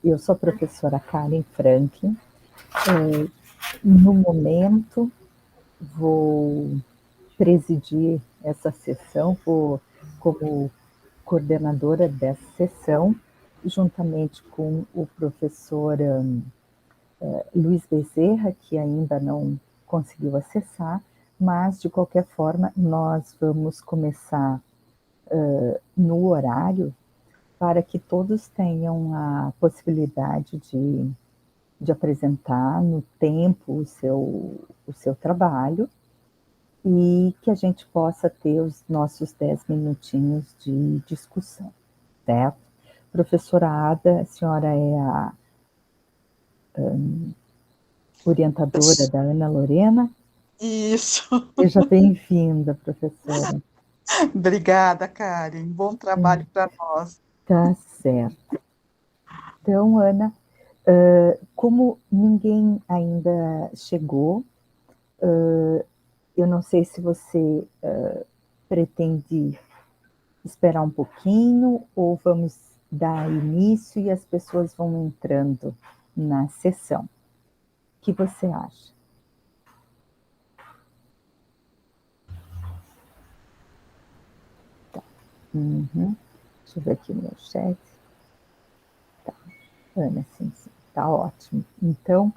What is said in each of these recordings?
Eu sou a professora Karen Franklin. No momento, vou presidir essa sessão, vou como coordenadora dessa sessão, juntamente com o professor Luiz Bezerra, que ainda não conseguiu acessar, mas, de qualquer forma, nós vamos começar no horário para que todos tenham a possibilidade de apresentar no tempo o seu trabalho e que a gente possa ter os nossos 10 minutinhos de discussão, certo? Professora Ada, a senhora é a orientadora da Ana Lorena? Isso. Seja bem-vinda, professora. Obrigada, Karen. Bom trabalho para nós. Tá certo. Então, Ana, como ninguém ainda chegou, eu não sei se você pretende esperar um pouquinho ou vamos dar início e as pessoas vão entrando na sessão. O que você acha? Tá. Deixa eu ver aqui o meu chat. Tá. Ana, sim. Tá ótimo. Então,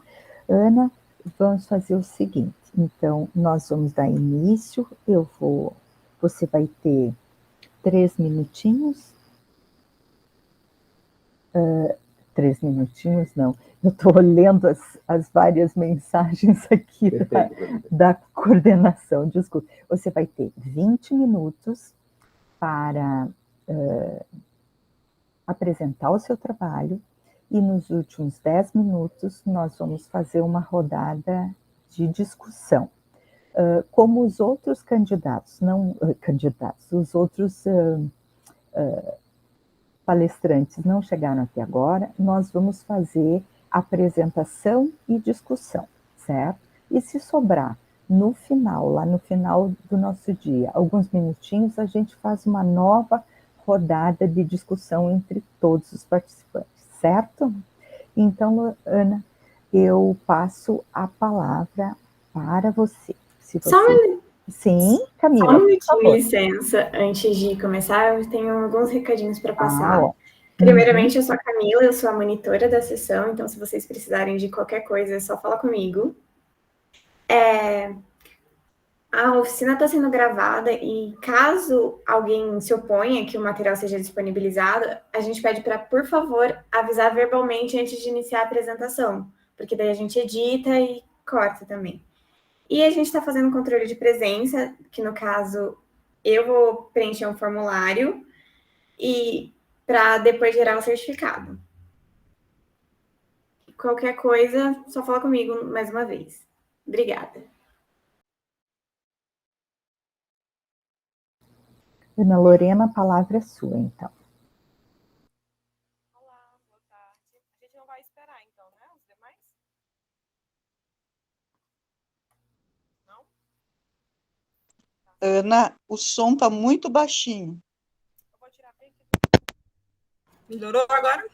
Ana, vamos fazer o seguinte. Então, nós vamos dar início. Você vai ter 3 minutinhos. 3 minutinhos, não. Eu estou olhando as várias mensagens aqui da coordenação, desculpe. Você vai ter 20 minutos para apresentar o seu trabalho e nos últimos 10 minutos nós vamos fazer uma rodada de discussão. Como os outros candidatos, os outros palestrantes não chegaram até agora, nós vamos fazer apresentação e discussão, certo? E se sobrar no final, lá no final do nosso dia, alguns minutinhos, a gente faz uma nova rodada de discussão entre todos os participantes, certo? Então, Ana, eu passo a palavra para você. Se você... Só um minuto. Sim, Camila, só um minutinho, licença, antes de começar, eu tenho alguns recadinhos para passar. Primeiramente, eu sou a Camila, eu sou a monitora da sessão, então se vocês precisarem de qualquer coisa, é só falar comigo. A oficina está sendo gravada e caso alguém se oponha que o material seja disponibilizado, a gente pede para, por favor, avisar verbalmente antes de iniciar a apresentação, porque daí a gente edita e corta também. E a gente está fazendo um controle de presença, que no caso eu vou preencher um formulário e para depois gerar o certificado. Qualquer coisa, só fala comigo mais uma vez. Obrigada. Ana Lorena, a palavra é sua, então. Olá, boa tarde. A gente não vai esperar, então, né? Os demais? Não? Ana, o som está muito baixinho. Eu vou tirar bem aqui. Melhorou agora?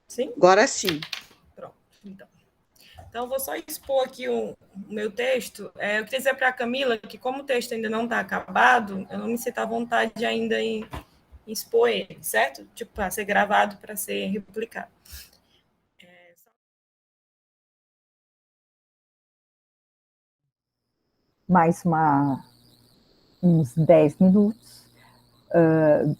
Sim? Agora sim. Pronto, então eu vou só expor aqui o meu texto. Eu queria dizer para a Camila que, como o texto ainda não está acabado, eu não me sinto à vontade ainda em expor ele, certo? Tipo, para ser gravado, para ser replicado. Mais uns 10 minutos.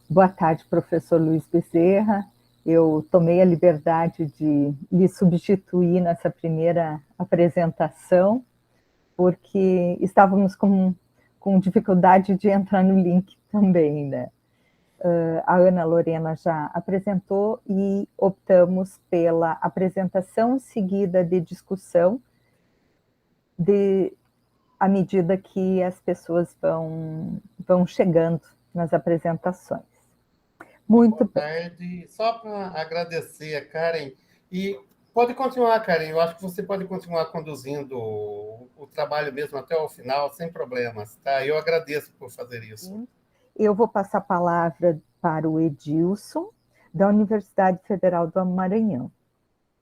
Boa tarde, professor Luiz Bezerra. Eu tomei a liberdade de lhe substituir nessa primeira apresentação, porque estávamos com dificuldade de entrar no link também, né? A Ana Lorena já apresentou e optamos pela apresentação seguida de discussão à medida que as pessoas vão chegando nas apresentações. Muito boa tarde. Só para agradecer a Karen. E pode continuar, Karen. Eu acho que você pode continuar conduzindo o trabalho mesmo até o final, sem problemas. Tá? Eu agradeço por fazer isso. Eu vou passar a palavra para o Edilson, da Universidade Federal do Maranhão.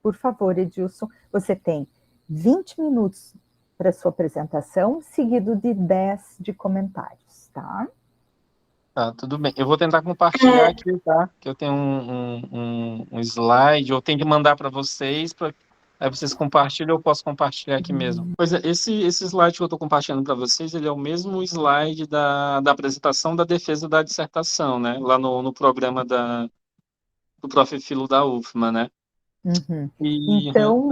Por favor, Edilson, você tem 20 minutos para sua apresentação, seguido de 10 de comentários, tá? Tá, tudo bem. Eu vou tentar compartilhar aqui, tá? Que eu tenho um slide, eu tenho que mandar para vocês, aí vocês compartilham, eu posso compartilhar aqui mesmo. Pois é, esse slide que eu estou compartilhando para vocês, ele é o mesmo slide da apresentação da defesa da dissertação, né? Lá no programa do Prof. Filo da UFMA, né? Uhum. E, Então,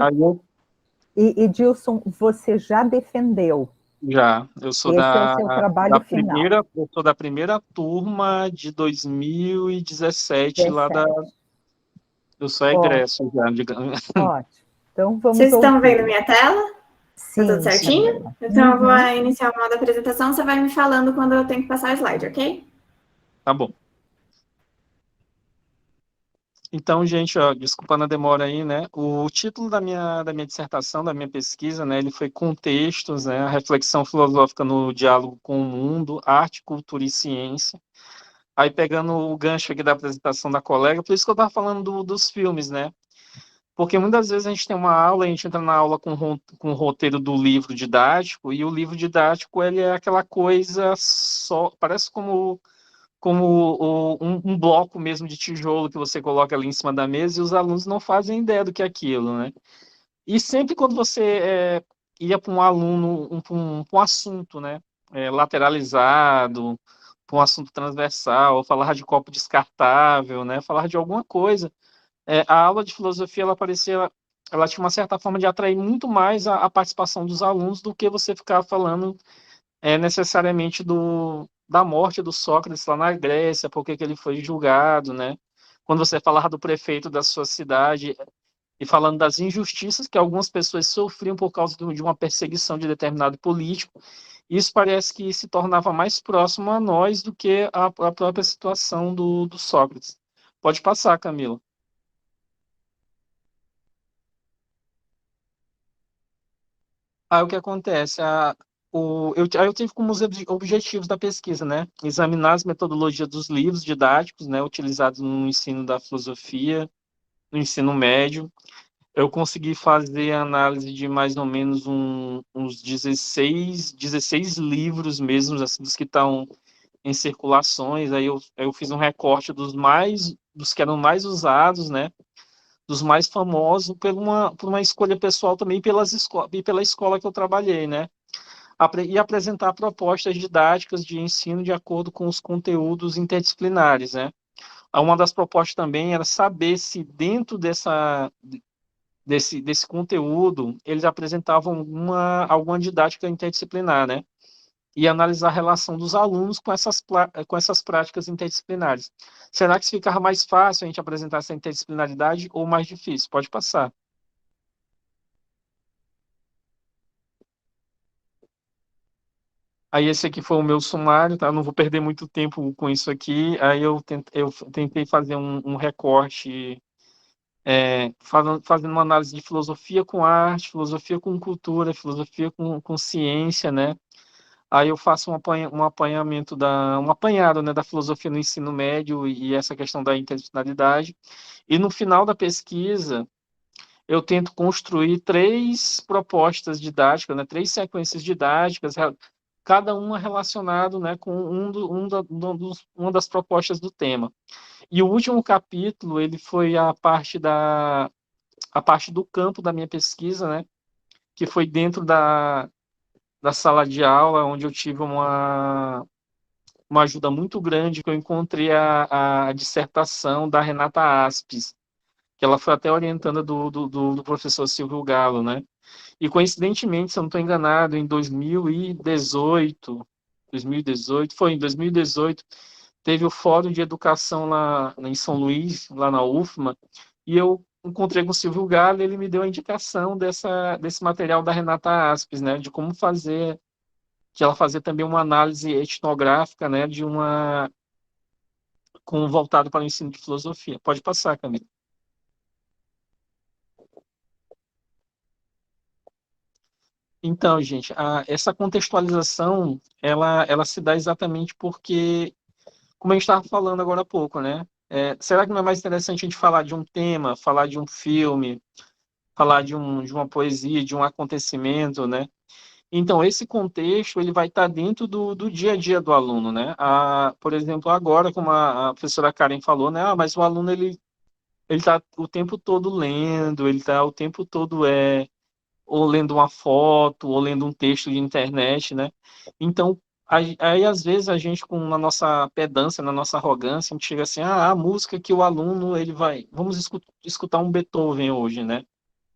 Edilson, você já defendeu? eu sou Esse é o seu trabalho final. Eu sou da primeira turma de 2017, eu sou egresso já, digamos. Ótimo. Então, vamos Vocês estão ouvir. vendo minha tela? Sim, tá tudo certinho? sim. Então, eu vou iniciar o modo apresentação, você vai me falando quando eu tenho que passar o slide, ok? Tá bom. Então, gente, ó, desculpando a demora aí, né? O título da minha dissertação, da minha pesquisa, né? Ele foi Contextos, né? A reflexão filosófica no diálogo com o mundo, arte, cultura e ciência. Aí, pegando o gancho aqui da apresentação da colega, por isso que eu estava falando dos filmes, né? Porque muitas vezes a gente tem uma aula, a gente entra na aula com o roteiro do livro didático, e o livro didático, ele é aquela coisa só, parece como um bloco mesmo de tijolo que você coloca ali em cima da mesa e os alunos não fazem ideia do que é aquilo, né? E sempre quando você ia para um aluno, para um assunto, né, lateralizado, para um assunto transversal, falar de copo descartável, né, falar de alguma coisa, a aula de filosofia, ela tinha uma certa forma de atrair muito mais a participação dos alunos do que você ficar falando necessariamente da morte do Sócrates lá na Grécia, porque que ele foi julgado, né? Quando você falava do prefeito da sua cidade e falando das injustiças que algumas pessoas sofriam por causa de uma perseguição de determinado político, isso parece que se tornava mais próximo a nós do que a própria situação do Sócrates. Pode passar, Camila. Aí o que acontece? Eu tive como os objetivos da pesquisa, né? Examinar as metodologias dos livros didáticos, né? Utilizados no ensino da filosofia, no ensino médio. Eu consegui fazer a análise de mais ou menos uns 16 livros mesmo, assim, dos que estão em circulações. Aí eu fiz um recorte dos que eram mais usados, né? Dos mais famosos, por uma escolha pessoal também, e pela escola que eu trabalhei, né? E apresentar propostas didáticas de ensino de acordo com os conteúdos interdisciplinares, né? Uma das propostas também era saber se dentro desse conteúdo eles apresentavam alguma didática interdisciplinar, né? E analisar a relação dos alunos com essas práticas interdisciplinares. Será que ficava mais fácil a gente apresentar essa interdisciplinaridade ou mais difícil? Pode passar. Aí esse aqui foi o meu sumário, tá? Não vou perder muito tempo com isso aqui. Aí eu tentei fazer um recorte, fazendo uma análise de filosofia com arte, filosofia com cultura, filosofia com ciência, né? Aí eu faço um apanhado, né, da filosofia no ensino médio e essa questão da interdisciplinaridade. E no final da pesquisa, eu tento construir 3 propostas didáticas, né, 3 sequências didáticas, cada uma relacionada, né, com uma das propostas do tema. E o último capítulo, ele foi a parte do campo da minha pesquisa, né, que foi dentro da sala de aula, onde eu tive uma ajuda muito grande, que eu encontrei a dissertação da Renata Aspes, que ela foi até orientanda do professor Silvio Galo, né? E, coincidentemente, se eu não estou enganado, em 2018, teve o Fórum de Educação lá em São Luís, lá na UFMA, e eu encontrei com o Silvio Galo e ele me deu a indicação desse material da Renata Aspes, né, de como fazer, que ela fazia também uma análise etnográfica, né, voltado para o ensino de filosofia. Pode passar, Camila. Então, gente, essa contextualização, ela se dá exatamente porque, como a gente estava falando agora há pouco, né? será que não é mais interessante a gente falar de um tema, falar de um filme, falar de uma poesia, de um acontecimento, né? Então, esse contexto ele vai estar dentro do dia a dia do aluno, né? Por exemplo, agora, como a professora Karen falou, né? Mas o aluno ele está o tempo todo lendo, ele está o tempo todo ou lendo uma foto, ou lendo um texto de internet, né? Então, aí às vezes a gente, na nossa pedância, na nossa arrogância, a gente chega assim, a música que o aluno, ele vai, vamos escutar um Beethoven hoje, né?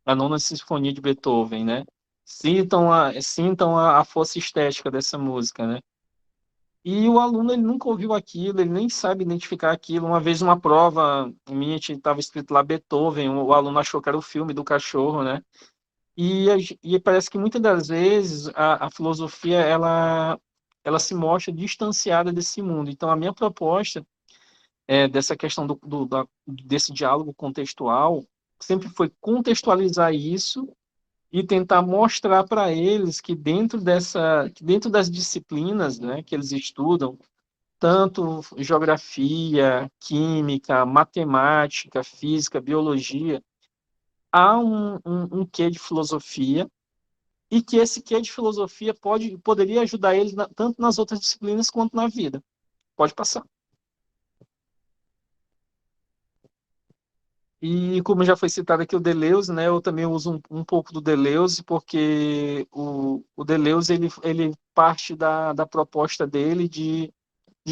A Nona Sinfonia de Beethoven, né? Sintam a força estética dessa música, né? E o aluno, ele nunca ouviu aquilo, ele nem sabe identificar aquilo. Uma vez, uma prova minha, estava escrito lá Beethoven, o aluno achou que era o filme do cachorro, né? E parece que muitas das vezes a filosofia ela se mostra distanciada desse mundo. Então, a minha proposta dessa questão desse diálogo contextual sempre foi contextualizar isso e tentar mostrar para eles que dentro das disciplinas, né, que eles estudam, tanto geografia, química, matemática, física, biologia, há um quê de filosofia, e que esse quê de filosofia poderia ajudar eles tanto nas outras disciplinas quanto na vida. Pode passar. E como já foi citado aqui o Deleuze, né, eu também uso um pouco do Deleuze, porque o Deleuze ele parte da proposta dele de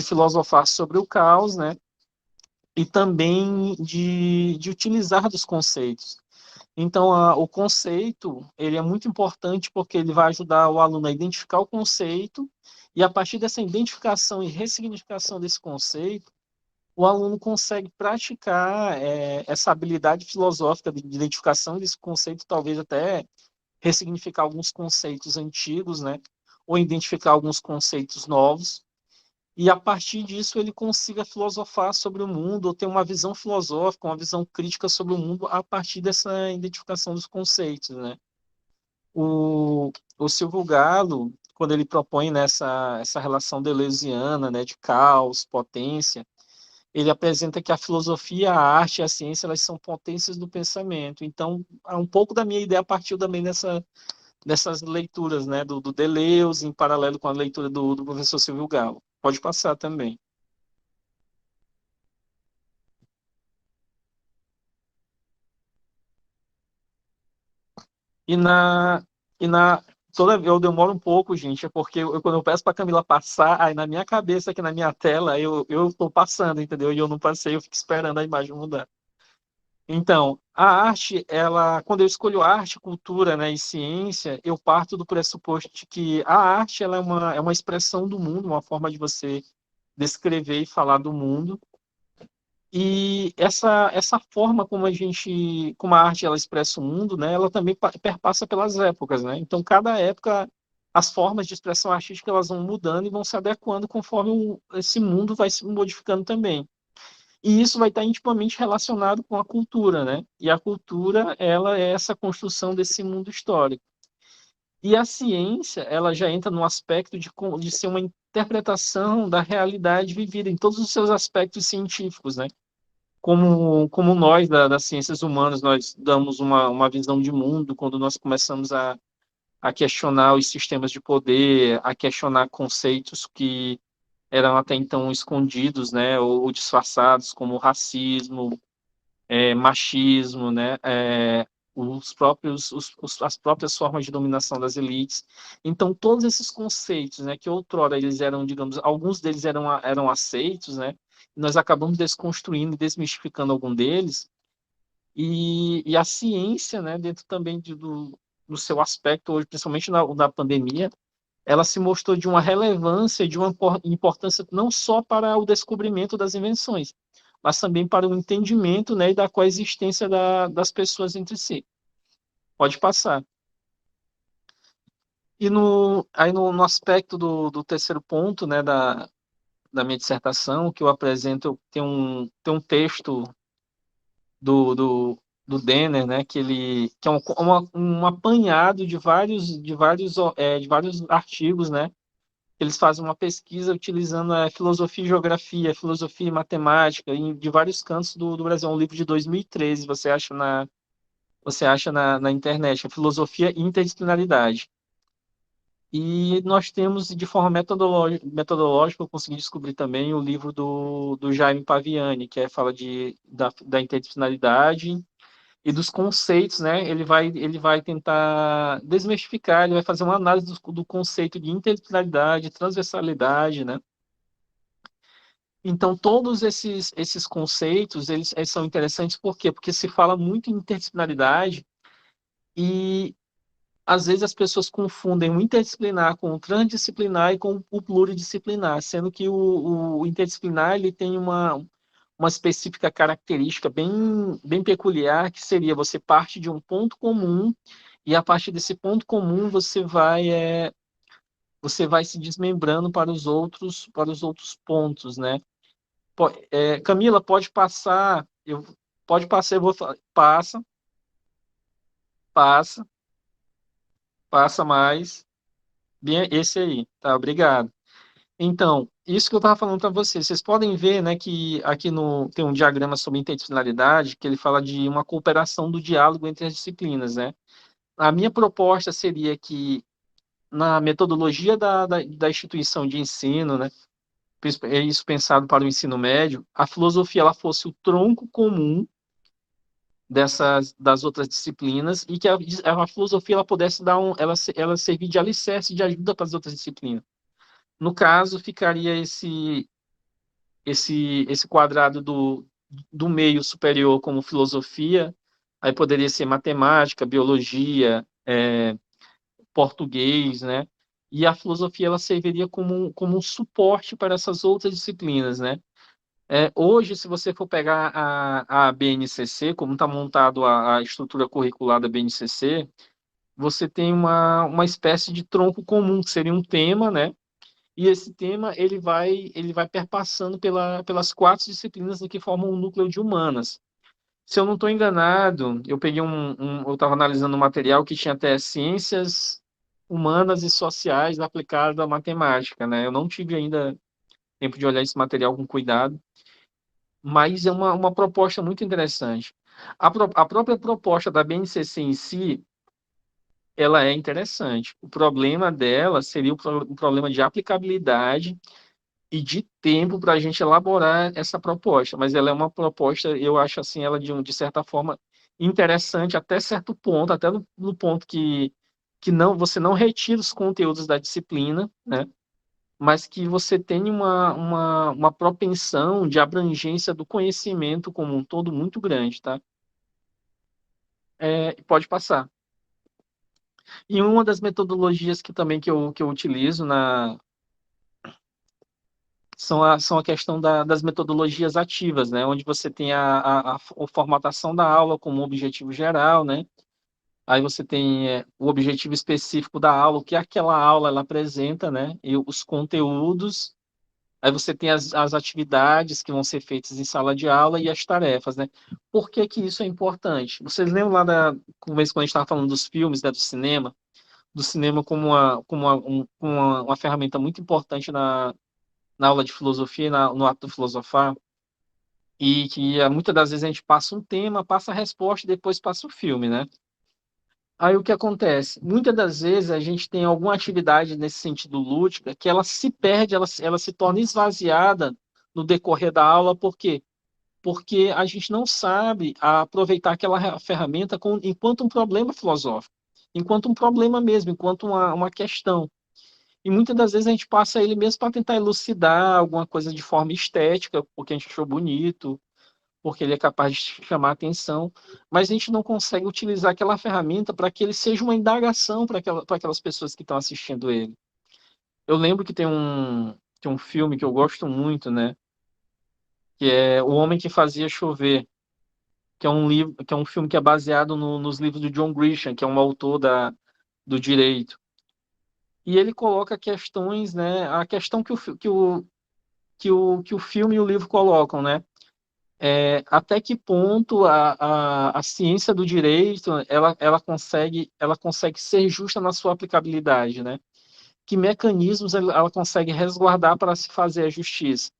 filosofar sobre o caos, né, e também de utilizar dos conceitos. Então, o conceito ele é muito importante porque ele vai ajudar o aluno a identificar o conceito e, a partir dessa identificação e ressignificação desse conceito, o aluno consegue praticar essa habilidade filosófica de identificação desse conceito, talvez até ressignificar alguns conceitos antigos, né? Ou identificar alguns conceitos novos, e a partir disso ele consiga filosofar sobre o mundo, ou ter uma visão filosófica, uma visão crítica sobre o mundo a partir dessa identificação dos conceitos, né? O Silvio Galo, quando ele propõe essa relação deleuziana, né, de caos, potência, ele apresenta que a filosofia, a arte e a ciência, elas são potências do pensamento. Então, um pouco da minha ideia partiu também dessas leituras, né, do Deleuze, em paralelo com a leitura do professor Silvio Galo. Pode passar também. E na, e na eu demoro um pouco, gente, é porque quando eu peço para Camila passar, aí na minha cabeça, aqui na minha tela, eu estou passando, entendeu? E eu não passei, eu fico esperando a imagem mudar. Então, a arte, quando eu escolho arte, cultura, né, e ciência, eu parto do pressuposto de que a arte ela é uma expressão do mundo, uma forma de você descrever e falar do mundo. E essa forma como a arte ela expressa o mundo, né, ela também perpassa pelas épocas, né? Então, cada época, as formas de expressão artística elas vão mudando e vão se adequando conforme esse mundo vai se modificando também. E isso vai estar intimamente relacionado com a cultura, né? E a cultura, ela é essa construção desse mundo histórico. E a ciência, ela já entra no aspecto de ser uma interpretação da realidade vivida em todos os seus aspectos científicos, né? Como nós, das ciências humanas, nós damos uma visão de mundo quando nós começamos a questionar os sistemas de poder, a questionar conceitos que eram até então escondidos, né, ou disfarçados, como racismo, machismo, né, as próprias formas de dominação das elites. Então, todos esses conceitos, né, que outrora eles eram, digamos, alguns deles eram aceitos, né, nós acabamos desconstruindo e desmistificando algum deles, e a ciência, né, dentro também do seu aspecto hoje, principalmente na pandemia, ela se mostrou de uma relevância, de uma importância não só para o descobrimento das invenções, mas também para o entendimento, né, e da coexistência das pessoas entre si. Pode passar. E no aspecto do terceiro ponto, né, da minha dissertação, que eu apresento, tem um texto do Denner, né, que é um apanhado de vários artigos, né, eles fazem uma pesquisa utilizando a filosofia e geografia, filosofia e matemática, de vários cantos do Brasil. É um livro de 2013, você acha na internet, a filosofia e interdisciplinaridade. E nós temos, de forma metodológica, eu consegui descobrir também o livro do Jaime Paviani, que fala da interdisciplinaridade e dos conceitos, né? Ele vai tentar desmistificar, ele vai fazer uma análise do conceito de interdisciplinaridade, transversalidade, né? Então, todos esses conceitos, eles são interessantes, por quê? Porque se fala muito em interdisciplinaridade e às vezes as pessoas confundem o interdisciplinar com o transdisciplinar e com o pluridisciplinar, sendo que o interdisciplinar ele tem uma específica característica bem peculiar, que seria você parte de um ponto comum e a partir desse ponto comum você vai se desmembrando para os outros pontos, né? Camila, pode passar, pode passar, passa, passa, passa mais. Bem, esse aí, tá? Obrigado. Então, isso que eu estava falando para vocês podem ver, né, que aqui tem um diagrama sobre interdisciplinaridade, que ele fala de uma cooperação do diálogo entre as disciplinas, né? A minha proposta seria que, na metodologia da instituição de ensino, né, é isso pensado para o ensino médio, a filosofia ela fosse o tronco comum das outras disciplinas e que a filosofia ela pudesse ela servir de alicerce, de ajuda para as outras disciplinas. No caso, ficaria esse quadrado do meio superior como filosofia, aí poderia ser matemática, biologia, português, né? E a filosofia ela serviria como um suporte para essas outras disciplinas, né? Hoje, se você for pegar a BNCC, como está montado a estrutura curricular da BNCC, você tem uma espécie de tronco comum, que seria um tema, né? E esse tema ele vai perpassando pelas 4 disciplinas que formam o núcleo de humanas. Se eu não estou enganado, eu peguei eu estava analisando um material que tinha até ciências humanas e sociais aplicadas à matemática, né? Eu não tive ainda tempo de olhar esse material com cuidado, mas é uma proposta muito interessante. A própria proposta da BNCC em si, ela é interessante. O problema dela seria o problema de aplicabilidade e de tempo para a gente elaborar essa proposta, mas ela é uma proposta, eu acho assim, ela de certa forma interessante até certo ponto, até no ponto que você não retira os conteúdos da disciplina, né? Mas que você tem uma propensão de abrangência do conhecimento como um todo muito grande, tá? Pode passar. E uma das metodologias que eu utilizo são a questão das metodologias ativas, né? Onde você tem a formatação da aula como objetivo geral, né? Aí você tem o objetivo específico da aula, o que aquela aula ela apresenta, né? E os conteúdos. Aí você tem as atividades que vão ser feitas em sala de aula e as tarefas, né? Por que que isso é importante? Vocês lembram lá quando a gente estava falando dos filmes, né, do cinema como uma ferramenta muito importante na aula de filosofia, no ato de filosofar, e que muitas das vezes a gente passa um tema, passa a resposta e depois passa o filme, né? Aí o que acontece? Muitas das vezes a gente tem alguma atividade nesse sentido lúdica que ela se perde, ela se torna esvaziada no decorrer da aula, por quê? Porque a gente não sabe aproveitar aquela ferramenta enquanto um problema filosófico, enquanto um problema mesmo, enquanto uma questão. E muitas das vezes a gente passa ele mesmo para tentar elucidar alguma coisa de forma estética, porque a gente achou bonito, porque ele é capaz de chamar atenção, mas a gente não consegue utilizar aquela ferramenta para que ele seja uma indagação para aquelas pessoas que estão assistindo ele. Eu lembro que tem um filme que eu gosto muito, né? Que é O Homem que Fazia Chover, que é um livro, que é um filme que é baseado nos livros do John Grisham, que é um autor do direito. E ele coloca questões, né? A questão que o filme e o livro colocam, né? Até que ponto a ciência do direito ela consegue ser justa na sua aplicabilidade, né? que mecanismos ela consegue resguardar para se fazer a justiça.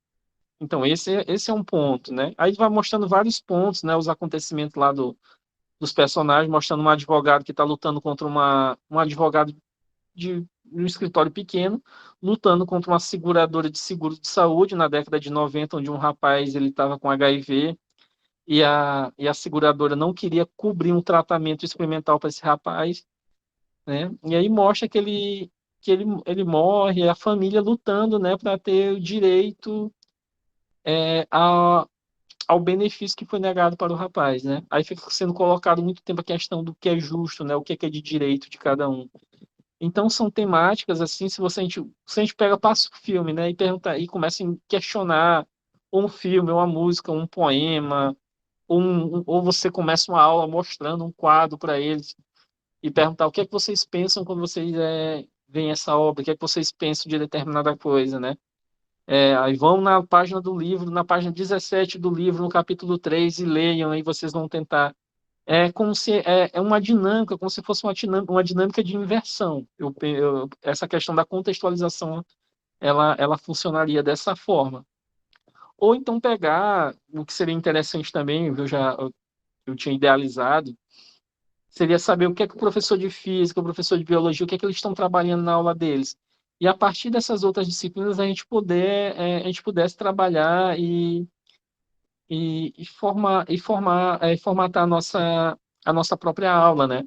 Então, esse é um ponto, né? Aí vai mostrando vários pontos, né? Os acontecimentos lá dos personagens, mostrando um advogado que está lutando contra um advogado de um escritório pequeno, lutando contra uma seguradora de seguro de saúde na década de 90, onde um rapaz ele estava com HIV e a seguradora não queria cobrir um tratamento experimental para esse rapaz, né? E aí mostra que ele morre, e a família lutando, né, para ter o direito a, ao benefício que foi negado para o rapaz, né? Aí fica sendo colocado muito tempo a questão do que é justo, né? O que é de direito de cada um. Então são temáticas assim, se a gente pega, passa o filme, né, e pergunta e começa a questionar um filme, uma música, um poema, ou você começa uma aula mostrando um quadro para eles e perguntar o que é que vocês pensam quando vocês veem essa obra, o que é que vocês pensam de determinada coisa, né? Aí vão na página do livro, na página 17 do livro, no capítulo 3 e leiam, aí vocês vão tentar. É como se é uma dinâmica, como se fosse uma dinâmica de inversão. Essa questão da contextualização, ela funcionaria dessa forma. Ou então pegar, o que seria interessante também, eu tinha idealizado, seria saber o que é que o professor de física, o professor de biologia, o que é que eles estão trabalhando na aula deles. E a partir dessas outras disciplinas a gente pudesse trabalhar e formatar a nossa própria aula, né?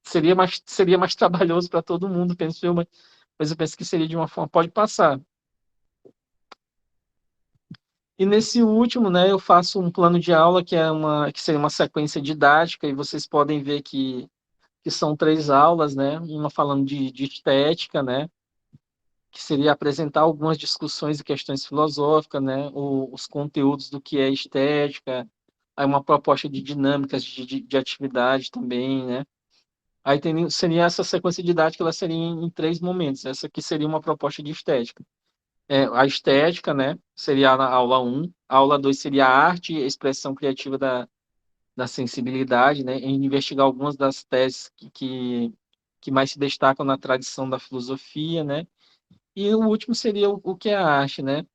Seria mais trabalhoso para todo mundo, penso eu, mas eu penso que seria de uma forma, pode passar. E nesse último, né, eu faço um plano de aula que seria uma sequência didática, e vocês podem ver que são 3 aulas, né? Uma falando de estética, né? Que seria apresentar algumas discussões e questões filosóficas, né? Os conteúdos do que é estética, aí uma proposta de dinâmicas de atividade também, né? Aí seria essa sequência didática, ela seria em 3 momentos. Essa aqui seria uma proposta de estética. A estética, né? Seria a aula 1. A aula 2 seria a arte e a expressão criativa da sensibilidade, né? Em investigar algumas das teses que mais se destacam na tradição da filosofia, né? E o último seria o que é a arte, né?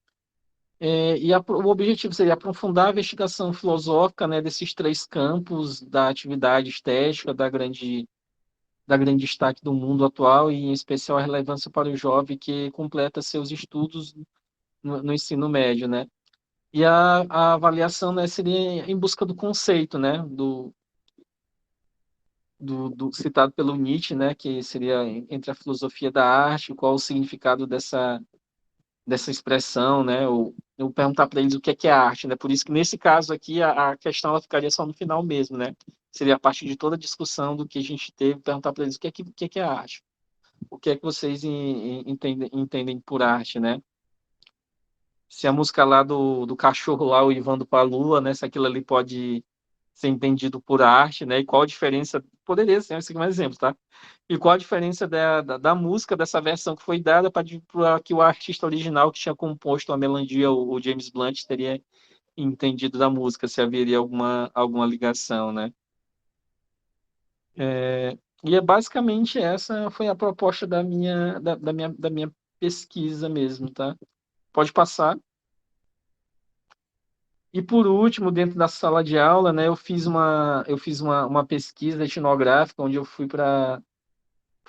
O objetivo seria aprofundar a investigação filosófica, né, desses 3 campos da atividade estética, da grande destaque do mundo atual e, em especial, a relevância para o jovem que completa seus estudos no ensino médio, né? E a avaliação, né, seria em busca do conceito, né, do citado pelo Nietzsche, né, que seria entre a filosofia da arte, qual o significado dessa expressão, né, eu perguntar para eles o que é arte, né, por isso que nesse caso aqui a questão ela ficaria só no final mesmo, né, seria a partir de toda a discussão do que a gente teve, perguntar para eles o que é arte, o que é que vocês entendem por arte, né, se a música lá do cachorro lá, o Ivan do Palua, né, se aquilo ali pode ser entendido por arte, né, e qual a diferença, poderia ser, esse aqui é um exemplo, tá? E qual a diferença da música, dessa versão que foi dada para que o artista original que tinha composto a melodia, o James Blunt, teria entendido da música, se haveria alguma ligação, né? E basicamente essa foi a proposta da minha pesquisa mesmo, tá? Pode passar. E por último, dentro da sala de aula, né, eu fiz uma pesquisa etnográfica, onde eu fui para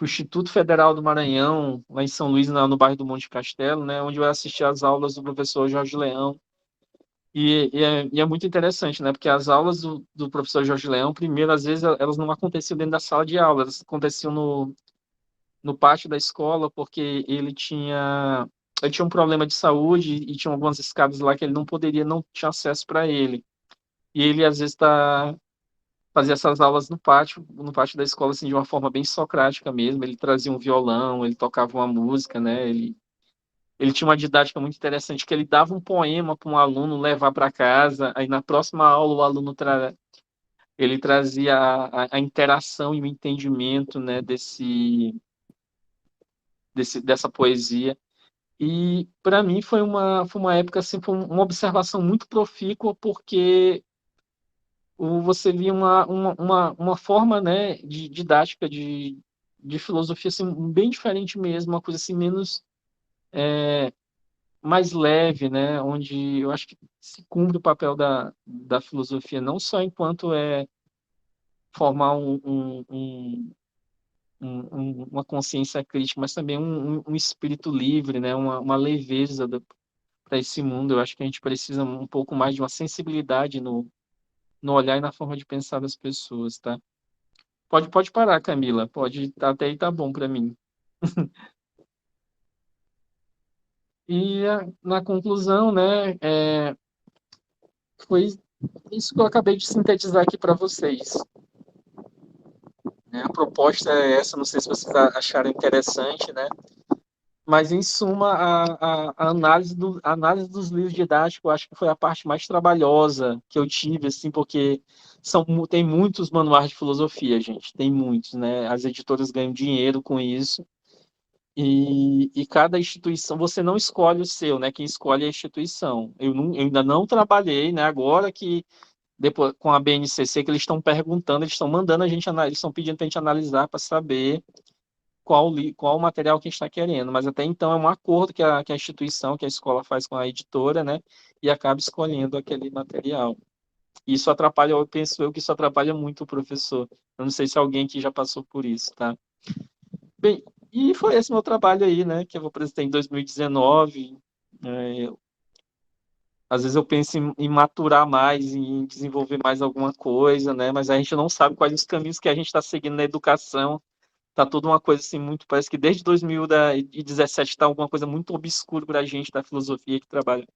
o Instituto Federal do Maranhão, lá em São Luís, no bairro do Monte Castelo, né, onde eu assisti às aulas do professor Jorge Leão. E é muito interessante, né, porque as aulas do professor Jorge Leão, primeiro, às vezes, elas não aconteciam dentro da sala de aula, elas aconteciam no pátio da escola, porque ele tinha um problema de saúde e tinha algumas escadas lá que ele não tinha acesso para ele. E ele, às vezes, fazia essas aulas no pátio da escola, assim, de uma forma bem socrática mesmo. Ele trazia um violão, ele tocava uma música, né? Ele tinha uma didática muito interessante, que ele dava um poema para um aluno levar para casa, aí na próxima aula o aluno ele trazia a interação e o entendimento, né, dessa poesia. E para mim foi uma época, assim, foi uma observação muito profícua, porque você via uma forma, né, de didática de filosofia assim, bem diferente mesmo, uma coisa assim menos mais leve, né? Onde eu acho que se cumpre o papel da filosofia não só enquanto formar uma consciência crítica, mas também um espírito livre, né? Uma leveza para esse mundo. Eu acho que a gente precisa um pouco mais de uma sensibilidade no olhar e na forma de pensar das pessoas, tá? Pode parar, Camila. Pode, até aí tá bom para mim. E na conclusão, né, foi isso que eu acabei de sintetizar aqui para vocês, né? A proposta é essa, não sei se vocês acharam interessante, né? Mas, em suma, a a análise dos livros didáticos, eu acho que foi a parte mais trabalhosa que eu tive, assim, porque tem muitos manuais de filosofia, gente, tem muitos, né? As editoras ganham dinheiro com isso, e cada instituição, você não escolhe o seu, né? Quem escolhe é a instituição. Eu ainda não trabalhei, né? Agora que, depois, com a BNCC, que eles estão perguntando, eles estão mandando a gente, eles estão pedindo para a gente analisar para saber qual o material que a gente está querendo, mas até então é um acordo que a instituição, que a escola faz com a editora, né, e acaba escolhendo aquele material. Isso atrapalha, eu penso eu que isso atrapalha muito o professor. Eu não sei se alguém aqui já passou por isso, tá? Bem, e foi esse meu trabalho aí, né, que eu apresentei em 2019. Às vezes eu penso em maturar mais, em desenvolver mais alguma coisa, né, mas a gente não sabe quais os caminhos que a gente está seguindo na educação. Tá toda uma coisa assim muito, parece que desde 2017 tá alguma coisa muito obscura para a gente da filosofia que trabalha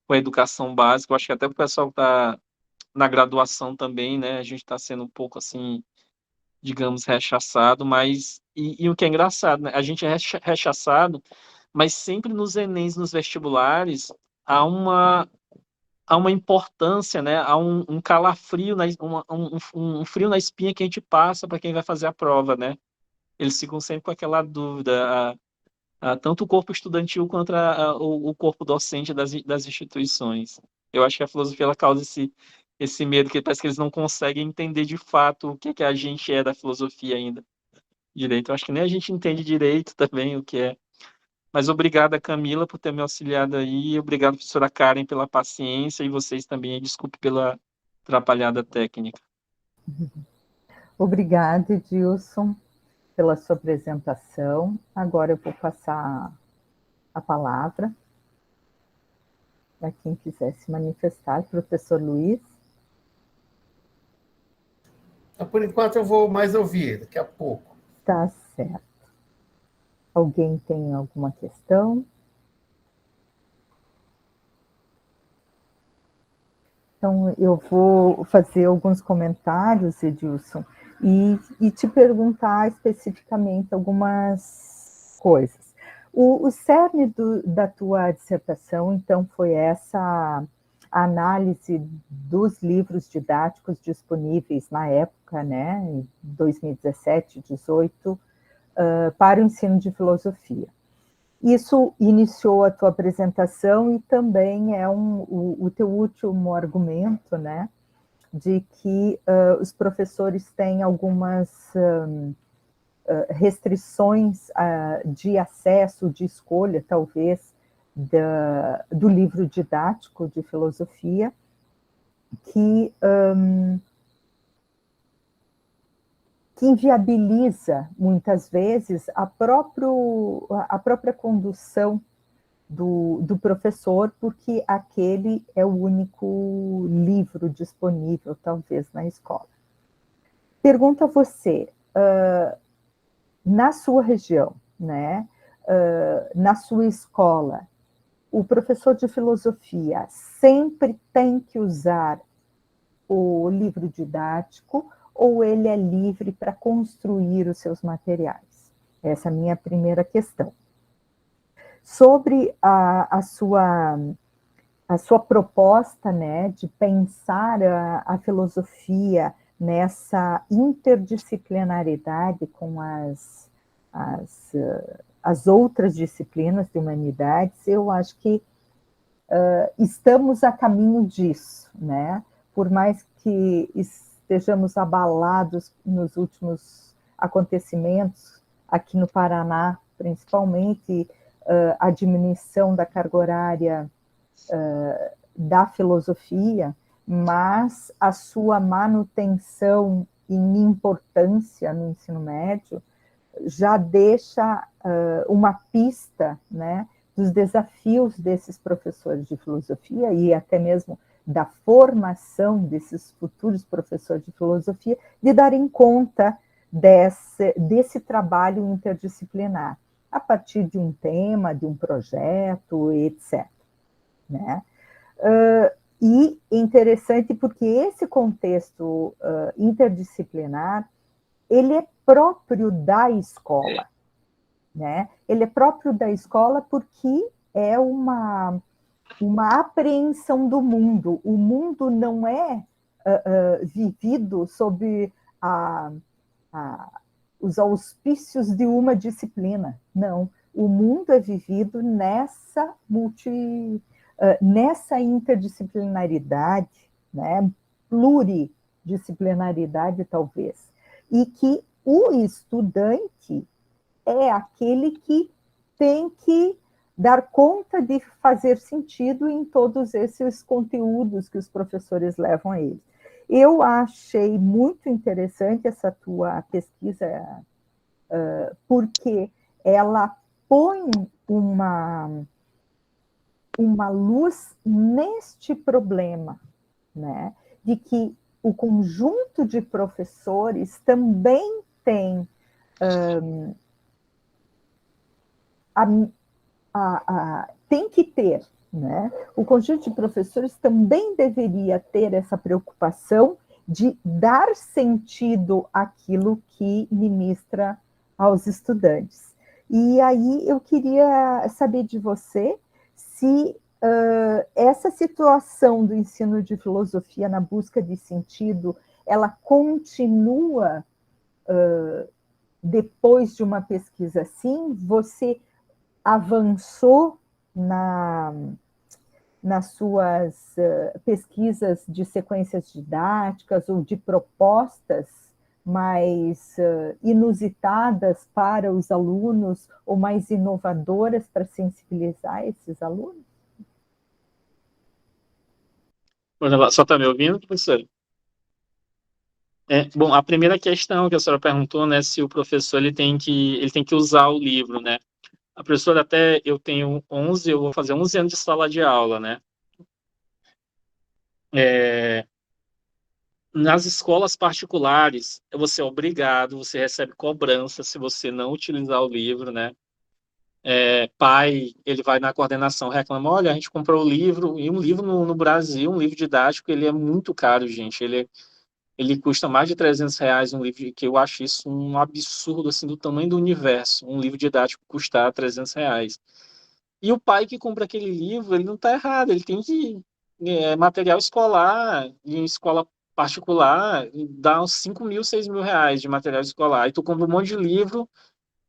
com a educação básica. Eu acho que até o pessoal tá na graduação também, né? A gente está sendo um pouco assim, digamos, rechaçado, mas e o que é engraçado, né? A gente é rechaçado, mas sempre nos Enems, nos vestibulares, há uma importância, né? Há um calafrio, um frio na espinha que a gente passa para quem vai fazer a prova, né? Eles ficam sempre com aquela dúvida, tanto o corpo estudantil quanto o corpo docente das instituições. Eu acho que a filosofia ela causa esse medo, que parece que eles não conseguem entender de fato o que, que a gente é da filosofia ainda direito. Eu acho que nem a gente entende direito também o que é. Mas obrigada, Camila, por ter me auxiliado aí. Obrigado, professora Karen, pela paciência e vocês também. Desculpe pela atrapalhada técnica. Obrigada, Edilson, pela sua apresentação. Agora eu vou passar a palavra para quem quiser se manifestar. Professor Luiz. Por enquanto eu vou mais ouvir, daqui a pouco. Tá certo. Alguém tem alguma questão? Então, eu vou fazer alguns comentários, Edilson, e te perguntar especificamente algumas coisas. O cerne da tua dissertação, então, foi essa análise dos livros didáticos disponíveis na época, né, em 2017, 2018, para o ensino de filosofia. Isso iniciou a tua apresentação e também é o teu último argumento, né, de que os professores têm algumas restrições de acesso, de escolha, talvez, do livro didático de filosofia, que inviabiliza, muitas vezes, a própria condução do professor, porque aquele é o único livro disponível, talvez, na escola. Pergunto a você, na sua região, né, na sua escola, o professor de filosofia sempre tem que usar o livro didático ou ele é livre para construir os seus materiais? Essa é a minha primeira questão. Sobre a sua proposta, né, de pensar a filosofia nessa interdisciplinaridade com as outras disciplinas de humanidades, eu acho que estamos a caminho disso, né? Por mais que estejamos abalados nos últimos acontecimentos aqui no Paraná, principalmente a diminuição da carga horária da filosofia, mas a sua manutenção em importância no ensino médio já deixa uma pista, né, dos desafios desses professores de filosofia e até mesmo da formação desses futuros professores de filosofia, de darem conta desse trabalho interdisciplinar, a partir de um tema, de um projeto, etc. Né? E interessante porque esse contexto interdisciplinar, ele é próprio da escola, né? Ele é próprio da escola porque é uma apreensão do mundo. O mundo não é vivido sob os auspícios de uma disciplina, não. O mundo é vivido nessa interdisciplinaridade, né? Pluridisciplinaridade, talvez, e que o estudante é aquele que tem que dar conta de fazer sentido em todos esses conteúdos que os professores levam a eles. Eu achei muito interessante essa tua pesquisa, porque ela põe uma luz neste problema, né, de que o conjunto de professores também tem tem que ter, né? O conjunto de professores também deveria ter essa preocupação de dar sentido àquilo que ministra aos estudantes. E aí eu queria saber de você se essa situação do ensino de filosofia na busca de sentido, ela continua depois de uma pesquisa assim? Você avançou nas suas pesquisas de sequências didáticas ou de propostas mais inusitadas para os alunos ou mais inovadoras para sensibilizar esses alunos? Só está me ouvindo, professor? Bom, a primeira questão que a senhora perguntou, né, se o professor ele tem que usar o livro, né? A professora, até eu tenho 11, eu vou fazer 11 anos de sala de aula, né? Nas escolas particulares, você é obrigado, você recebe cobrança se você não utilizar o livro, né? Pai, ele vai na coordenação, reclama, olha, a gente comprou o livro, e um livro no Brasil, um livro didático, ele é muito caro, gente, ele custa mais de R$ 300, um livro que eu acho isso um absurdo, assim, do tamanho do universo, um livro didático custar R$ 300. E o pai que compra aquele livro, ele não está errado, ele tem que material escolar, em escola particular, dá uns 5 mil, 6 mil reais de material escolar. Aí tu compra um monte de livro,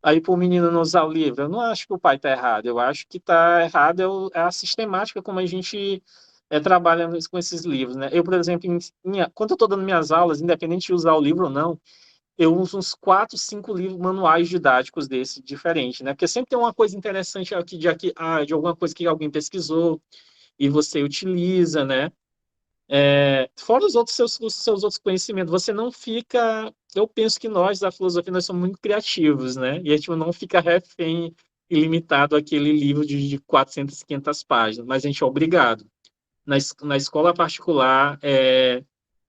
aí para o menino não usar o livro. Eu não acho que o pai está errado, eu acho que está errado é a sistemática como a gente trabalha com esses livros, né? Eu, por exemplo, quando eu estou dando minhas aulas, independente de usar o livro ou não, eu uso uns 4, 5 livros manuais didáticos desse, diferente, né? Porque sempre tem uma coisa interessante aqui de alguma coisa que alguém pesquisou e você utiliza, né? Fora os seus outros conhecimentos, você não fica... Eu penso que nós, da filosofia, nós somos muito criativos, né? E a gente não fica refém e limitado àquele livro de 400, 500 páginas, mas a gente é obrigado. Na escola particular,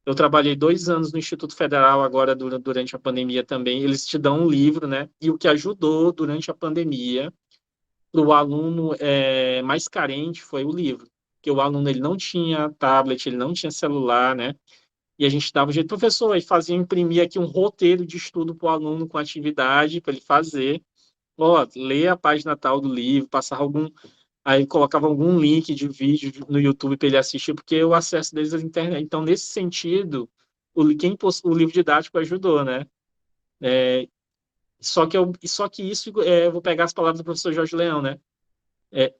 eu trabalhei 2 anos no Instituto Federal, agora durante a pandemia também. Eles te dão um livro, né? E o que ajudou durante a pandemia para o aluno mais carente foi o livro. Porque o aluno ele não tinha tablet, ele não tinha celular, né? E a gente dava um jeito, professor, e fazia imprimir aqui um roteiro de estudo para o aluno com atividade para ele fazer. Ó, ler a página tal do livro, passar aí colocava algum link de vídeo no YouTube para ele assistir, porque o acesso deles à internet. Então, nesse sentido, o livro didático ajudou, né? Só que isso, eu vou pegar as palavras do professor Jorge Leão, né?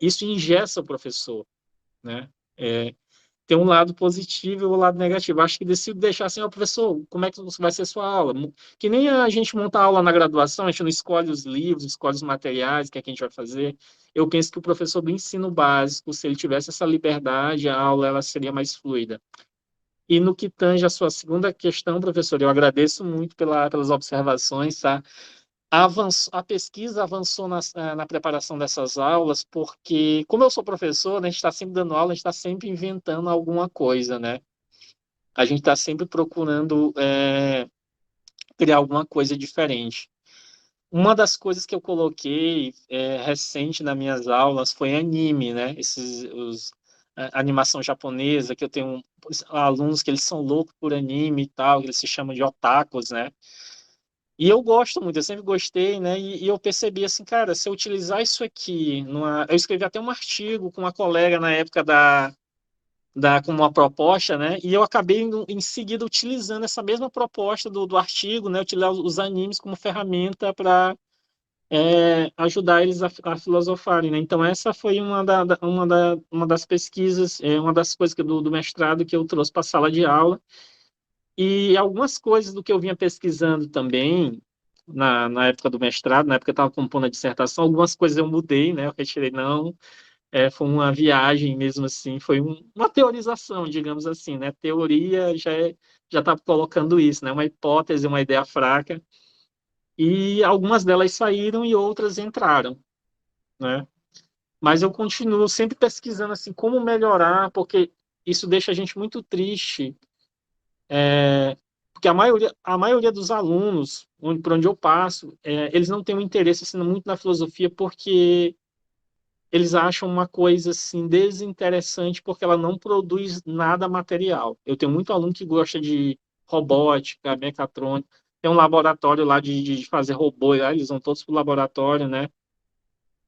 Isso engessa o professor, né? tem um lado positivo e um lado negativo. Acho que decido deixar assim, ó, professor, como é que vai ser a sua aula? Que nem a gente monta a aula na graduação, a gente não escolhe os livros, escolhe os materiais, o que é que a gente vai fazer. Eu penso que o professor do ensino básico, se ele tivesse essa liberdade, a aula ela seria mais fluida. E no que tange a sua segunda questão, professor, eu agradeço muito pelas observações, tá? A pesquisa avançou na preparação dessas aulas, porque, como eu sou professor, né, a gente está sempre dando aula, a gente está sempre inventando alguma coisa, né? A gente está sempre procurando criar alguma coisa diferente. Uma das coisas que eu coloquei recente nas minhas aulas foi anime, né? A animação japonesa, que eu tenho alunos que eles são loucos por anime e tal, que eles se chamam de otakus, né? E eu gosto muito, eu sempre gostei, né? E eu percebi assim, cara, se eu utilizar isso aqui, eu escrevi até um artigo com uma colega na época como uma proposta, né? E eu acabei em seguida utilizando essa mesma proposta do artigo, né? Utilizar os animes como ferramenta para ajudar eles a filosofarem, né? Então essa foi uma das pesquisas, uma das coisas do mestrado que eu trouxe para a sala de aula. E algumas coisas do que eu vinha pesquisando também, na época do mestrado, na época que eu estava compondo a dissertação, algumas coisas eu mudei, né? Eu retirei, não. Foi uma viagem mesmo assim, foi uma teorização, digamos assim, né? Teoria já está colocando isso, né? Uma hipótese, uma ideia fraca. E algumas delas saíram e outras entraram, né? Mas eu continuo sempre pesquisando assim, como melhorar, porque isso deixa a gente muito triste, porque a maioria dos alunos, por onde eu passo, eles não têm um interesse assim, muito na filosofia, porque eles acham uma coisa assim desinteressante, porque ela não produz nada material. Eu tenho muito aluno que gosta de robótica, mecatrônica, tem um laboratório lá de fazer robô, lá, eles vão todos para o laboratório, né?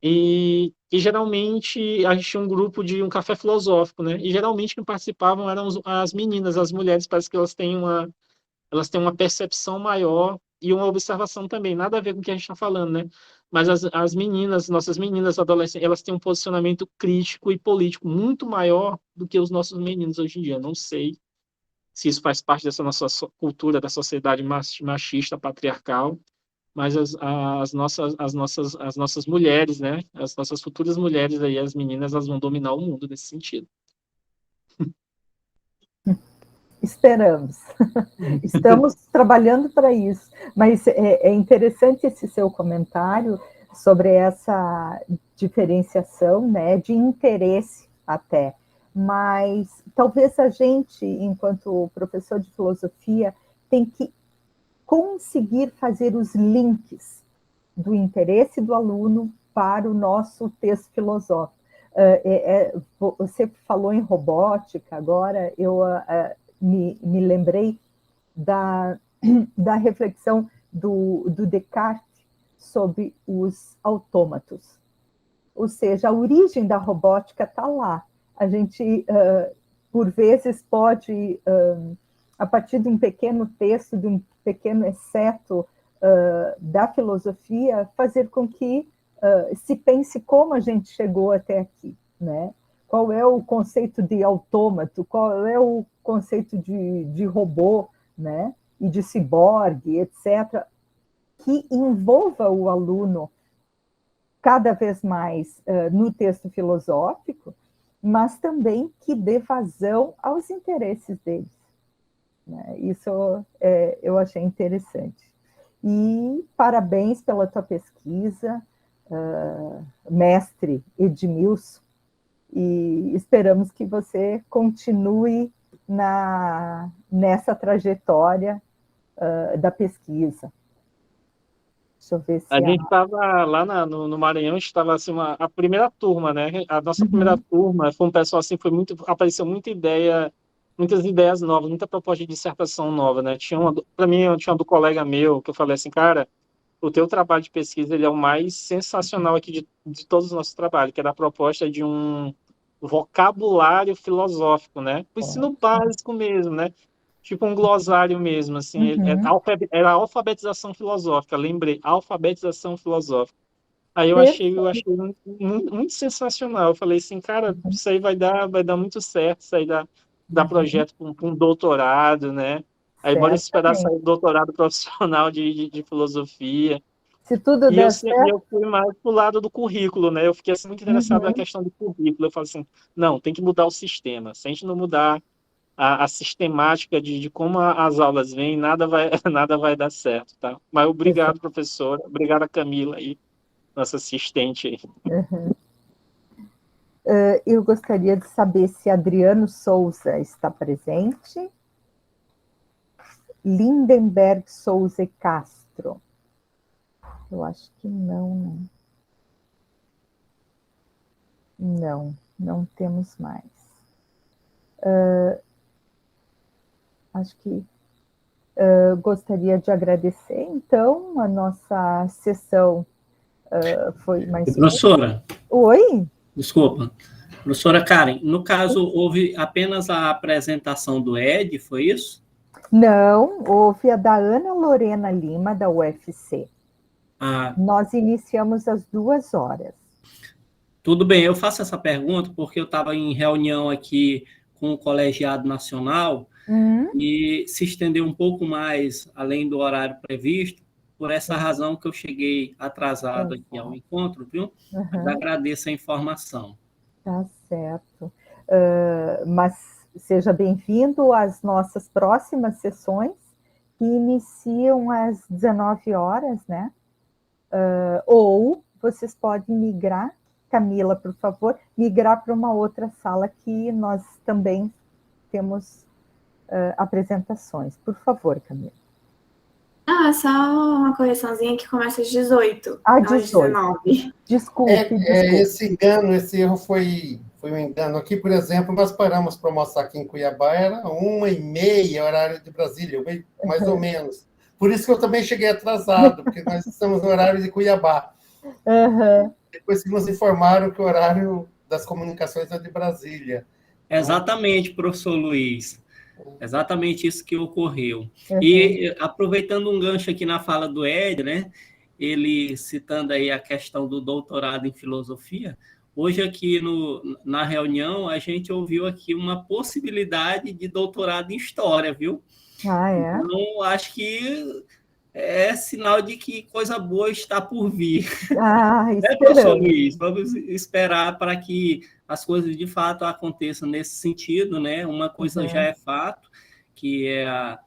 E geralmente a gente tinha um grupo de um café filosófico, né? E geralmente quem participavam eram as meninas, as mulheres, parece que elas têm uma percepção maior e uma observação também, nada a ver com o que a gente está falando, né? Mas as meninas, nossas meninas adolescentes, elas têm um posicionamento crítico e político muito maior do que os nossos meninos hoje em dia. Não sei se isso faz parte dessa nossa cultura da sociedade machista, patriarcal, mas as nossas mulheres, né? As nossas futuras mulheres aí, as meninas, elas vão dominar o mundo nesse sentido. Esperamos. Estamos trabalhando para isso. Mas é interessante esse seu comentário sobre essa diferenciação, né, de interesse até. Mas talvez a gente, enquanto professor de filosofia, tem que conseguir fazer os links do interesse do aluno para o nosso texto filosófico. Você falou em robótica, agora eu me lembrei da reflexão do Descartes sobre os autômatos. Ou seja, a origem da robótica está lá. A gente, por vezes, pode, a partir de um pequeno texto, de um pequeno exceto da filosofia, fazer com que se pense como a gente chegou até aqui, né? Qual é o conceito de autômato, qual é o conceito de robô, né? E de ciborgue, etc., que envolva o aluno cada vez mais no texto filosófico, mas também que dê vazão aos interesses deles. Né? Isso eu achei interessante. E parabéns pela tua pesquisa, mestre Edmilson, e esperamos que você continue nessa trajetória da pesquisa. Deixa eu ver se A gente estava lá no Maranhão, a gente estava assim, a primeira turma, né? A nossa primeira turma foi um pessoal assim, apareceu muitas ideias novas, muita proposta de dissertação nova, né? Para mim, tinha uma do colega meu, que eu falei assim, cara, o teu trabalho de pesquisa ele é o mais sensacional aqui de todos os nossos trabalhos, que era a proposta de um vocabulário filosófico, né? O ensino básico mesmo, né? Tipo um glossário mesmo, assim, era alfabetização filosófica, lembrei, alfabetização filosófica. Aí eu achei muito, muito sensacional. Eu falei assim, cara, isso aí vai dar muito certo, isso aí dar projeto para um doutorado, né? Aí bora esperar sair o doutorado profissional de filosofia. Se tudo E der certo. eu fui mais pro lado do currículo, né? Eu fiquei assim, muito interessado na questão do currículo. Eu falo assim, não, tem que mudar o sistema. Se a gente não mudar a sistemática de como as aulas vêm, nada vai dar certo, tá? Mas obrigado, professora. Obrigado a Camila aí, nossa assistente aí. Uhum. Eu gostaria de saber se Adriano Souza está presente. Lindenberg Souza e Castro. Eu acho que não, né? Não temos mais. Acho que gostaria de agradecer, então, a nossa sessão foi mais... Professora? Oi? Desculpa. Professora Karen, no caso, houve apenas a apresentação do Ed, foi isso? Não, houve a da Ana Lorena Lima, da UFC. Nós iniciamos às 2h. Tudo bem, eu faço essa pergunta porque eu estava em reunião aqui com o Colegiado Nacional e se estendeu um pouco mais além do horário previsto, por essa razão que eu cheguei atrasado aqui ao encontro, viu? Mas agradeço a informação. Tá certo. Mas seja bem-vindo às nossas próximas sessões, que iniciam às 19h, né? Ou vocês podem migrar, Camila, por favor, migrar para uma outra sala que nós também temos apresentações. Por favor, Camila. Só uma correçãozinha que começa às 18. Às 18. 19. Desculpe. Esse erro foi um engano. Aqui, por exemplo, nós paramos para almoçar aqui em Cuiabá, era 1h30, horário de Brasília, mais ou menos. Por isso que eu também cheguei atrasado, porque nós estamos no horário de Cuiabá. Depois que nos informaram que o horário das comunicações é de Brasília. Exatamente, professor Luiz. Exatamente isso que ocorreu. E aproveitando um gancho aqui na fala do Ed, né? Ele citando aí a questão do doutorado em filosofia, hoje aqui na reunião a gente ouviu aqui uma possibilidade de doutorado em história, viu? Então, acho que é sinal de que coisa boa está por vir. Professor Luiz? Vamos esperar para que as coisas de fato aconteçam nesse sentido, né? Uma coisa já é fato, que é a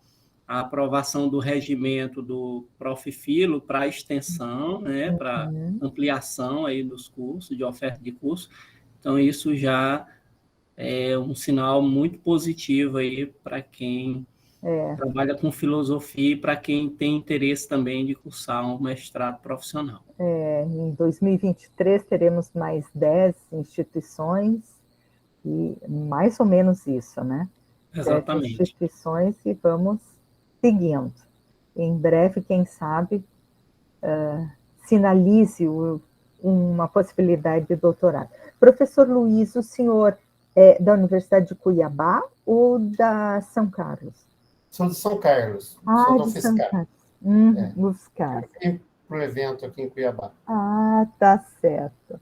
aprovação do regimento do Prof. Filo para extensão, né? Para ampliação aí dos cursos, de oferta de curso. Então, isso já é um sinal muito positivo aí para quem trabalha com filosofia e para quem tem interesse também de cursar um mestrado profissional. Em 2023 teremos mais 10 instituições, e mais ou menos isso, né? Exatamente. 10 instituições e vamos seguindo. Em breve, quem sabe, sinalize uma possibilidade de doutorado. Professor Luiz, o senhor é da Universidade de Cuiabá ou da São Carlos? Sou de São Carlos. Sou da São UFSCar. UFSCar. Para o evento aqui em Cuiabá. Tá certo.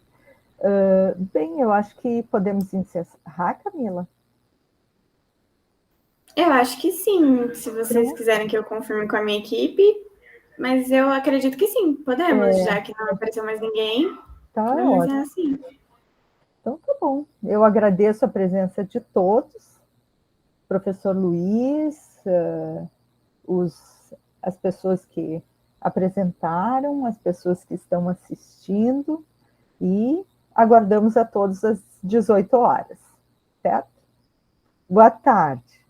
Bem, eu acho que podemos encerrar, Camila? Eu acho que sim, se vocês quiserem que eu confirme com a minha equipe, mas eu acredito que sim, podemos, já que não apareceu mais ninguém. Vamos Ótimo. assim. Então, tá bom. Eu agradeço a presença de todos, professor Luiz, as pessoas que apresentaram, as pessoas que estão assistindo, e aguardamos a todos às 18h, certo? Boa tarde.